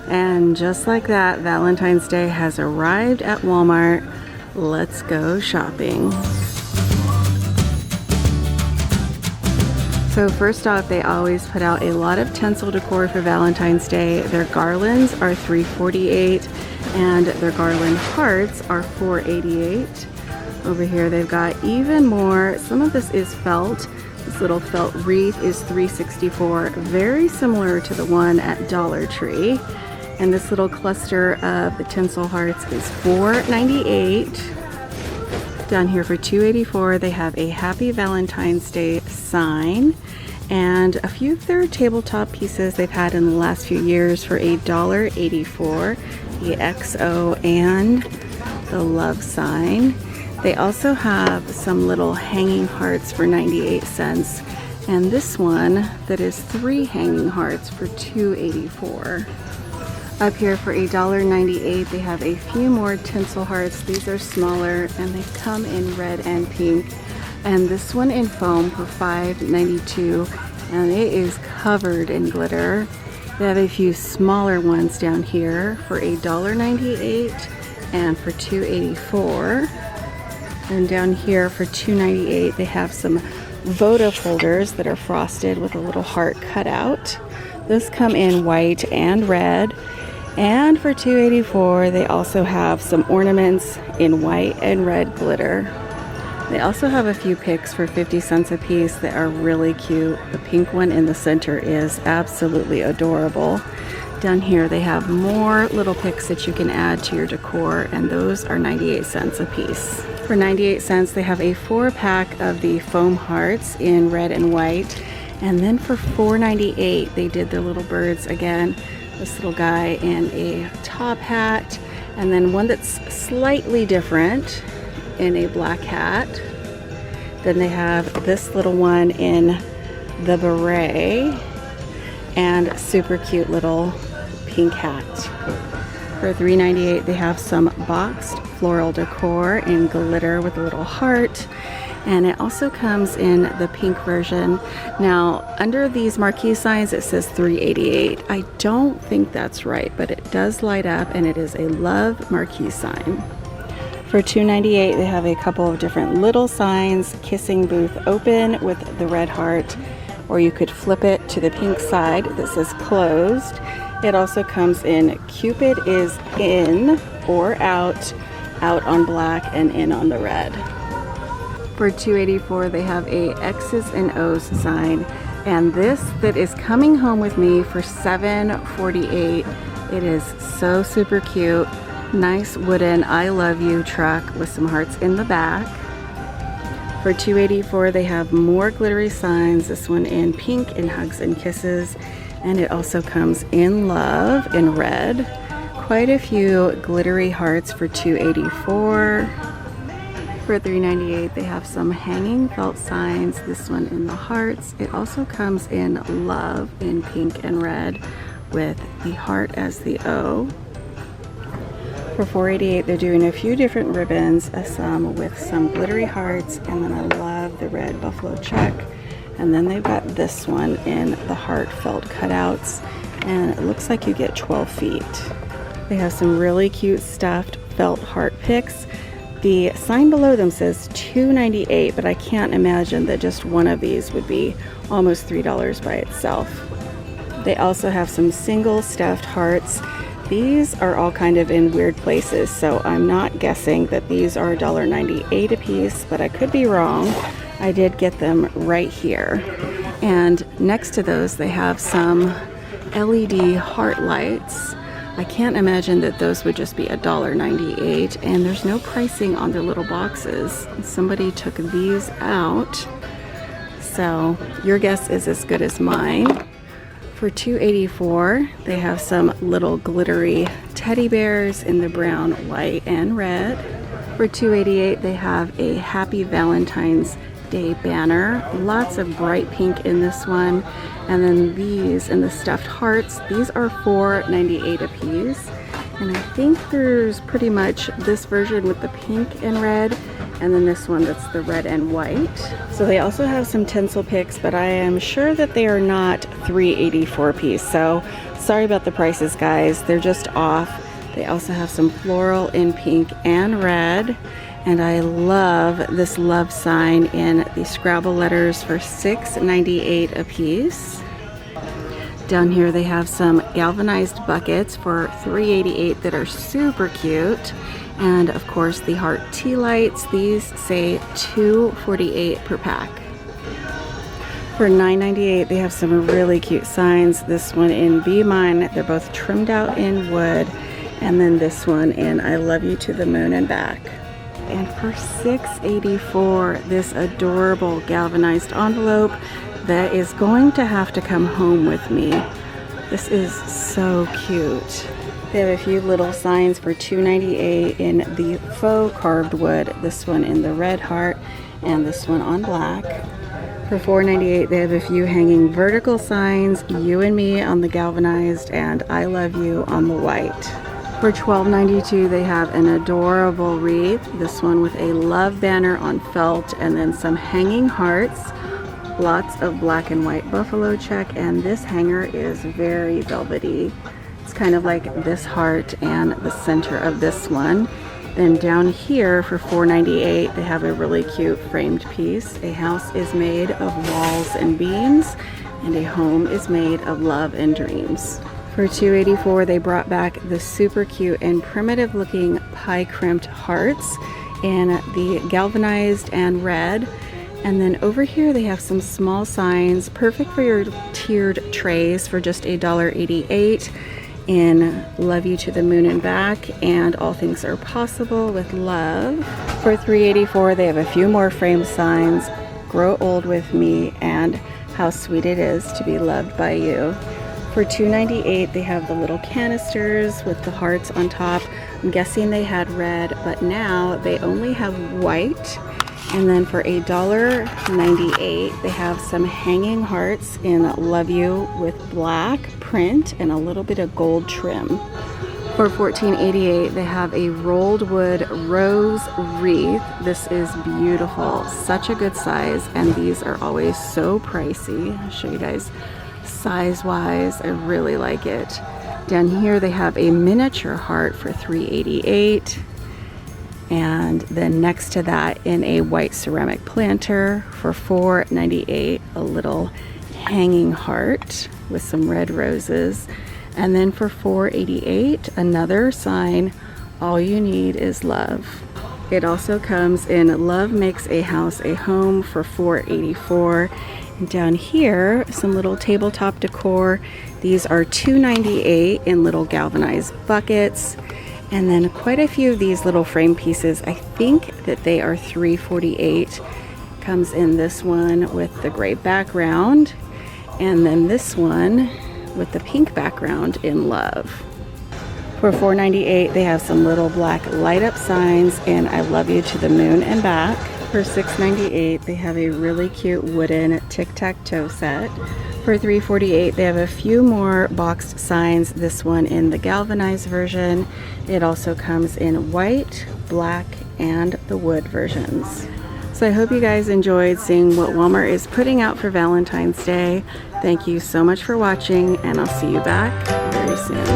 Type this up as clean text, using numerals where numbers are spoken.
And just like that, Valentine's Day has arrived at Walmart. Let's go shopping. So first off, they always put out a lot of tinsel decor for Valentine's Day. Their garlands are $3.48 and their garland hearts are $4.88. Over here they've got even more. Some of this is felt. This little felt wreath is $3.64, very similar to the one at Dollar Tree. And this little cluster of the tinsel hearts is $4.98. Down here for $2.84, they have a Happy Valentine's Day sign and a few of their tabletop pieces they've had in the last few years for $1.84. The XO and the love sign. They also have some little hanging hearts for 98 cents. And this one that is 3 hanging hearts for $2.84. Up here for $1.98, they have a few more tinsel hearts. These are smaller and they come in red and pink. And this one in foam for $5.92, and it is covered in glitter. They have a few smaller ones down here for $1.98 and for $2.84. And down here for $2.98, they have some votive holders that are frosted with a little heart cut out. Those come in white and red. And for $2.84, they also have some ornaments in white and red glitter. They also have a few picks for 50 cents a piece that are really cute. The pink one in the center is absolutely adorable. Down here they have more little picks that you can add to your decor, and those are 98 cents a piece. For 98 cents, they have a 4-pack of the foam hearts in red and white. And then for $4.98, they did the little birds again. This little guy in a top hat, and then one that's slightly different in a black hat. Then they have this little one in the beret and super cute little pink hat. For $3.98, they have some boxed floral decor in glitter with a little heart. And it also comes in the pink version. Now, under these marquee signs, it says $3.88. I don't think that's right, but it does light up, and it is a love marquee sign. For $2.98, they have a couple of different little signs. Kissing booth open with the red heart, or you could flip it to the pink side that says closed. It also comes in Cupid is in or out on black and in on the red. For $2.84, they have a X's and O's sign, and this that is coming home with me for $7.48. It is so super cute. Nice wooden I love you truck with some hearts in the back. For $2.84, they have more glittery signs. This one in pink in hugs and kisses, and it also comes in love in red. Quite a few glittery hearts for $2.84. For $3.98, they have some hanging felt signs. This one in the hearts. It also comes in love in pink and red with the heart as the O. For $4.88, they're doing a few different ribbons, some with some glittery hearts, and then I love the red buffalo check. And then they've got this one in the heart felt cutouts, and it looks like you get 12 feet. They have some really cute stuffed felt heart picks. The sign below them says $2.98, but I can't imagine that just one of these would be almost $3 by itself. They also have some single stuffed hearts. These are all kind of in weird places, so I'm not guessing that these are $1.98 a piece, but I could be wrong. I did get them right here. And next to those, they have some LED heart lights. I can't imagine that those would just be $1.98, and there's no pricing on their little boxes. Somebody took these out, so your guess is as good as mine. For $2.84, they have some little glittery teddy bears in the brown, white, and red. For $2.88, they have a Happy Valentine's Day banner. Lots of bright pink in this one. And then these in the stuffed hearts, these are $4.98 a piece. And I think there's pretty much this version with the pink and red, and then this one that's the red and white. So they also have some tinsel picks, but I am sure that they are not $3.84 a piece. So Sorry about the prices, guys. They're just off. They also have some floral in pink and red. And I love this love sign in the Scrabble letters for $6.98 a piece. Down here they have some galvanized buckets for $3.88 that are super cute. And of course the heart tea lights, these say $2.48 per pack. For $9.98 they have some really cute signs. This one in Be Mine, they're both trimmed out in wood. And then this one in I Love You to the Moon and Back. And for $6.84, this adorable galvanized envelope that is going to have to come home with me. This is so cute. They have a few little signs for $2.98 in the faux carved wood. This one in the red heart and this one on black. For $4.98, they have a few hanging vertical signs, You and Me on the galvanized and I Love You on the white. For $12.92, they have an adorable wreath. This one with a love banner on felt and then some hanging hearts. Lots of black and white buffalo check, and this hanger is very velvety. It's kind of like this heart and the center of this one. Then down here for $4.98, they have a really cute framed piece. A house is made of walls and beams, and a home is made of love and dreams. For $2.84, they brought back the super cute and primitive looking pie crimped hearts in the galvanized and red. And then over here they have some small signs, perfect for your tiered trays for just $1.88 in Love You to the Moon and Back and All Things Are Possible with Love. For $3.84, they have a few more framed signs, Grow Old with Me and How Sweet It Is to Be Loved by You. For $2.98, they have the little canisters with the hearts on top. I'm guessing they had red, but now they only have white. And then for $1.98, they have some hanging hearts in Love You with black print and a little bit of gold trim. For $14.88, they have a rolled wood rose wreath. This is beautiful, such a good size, and these are always so pricey. I'll show you guys size-wise. I really like it. Down here they have a miniature heart for $3.88. And then next to that in a white ceramic planter for $4.98, a little hanging heart with some red roses. And then for $4.88, another sign, All You Need Is Love. It also comes in Love Makes a House a Home for $4.84. And down here, some little tabletop decor. These are $2.98 in little galvanized buckets. And then quite a few of these little frame pieces, I think that they are $3.48. Comes in this one with the gray background, and then this one with the pink background in Love. For $4.98, they have some little black light up signs in I Love You to the Moon and Back. For $6.98, they have a really cute wooden tic-tac-toe set. For $3.48, they have a few more boxed signs, this one in the galvanized version. It also comes in white, black, and the wood versions. So I hope you guys enjoyed seeing what Walmart is putting out for Valentine's Day. Thank you so much for watching, and I'll see you back very soon.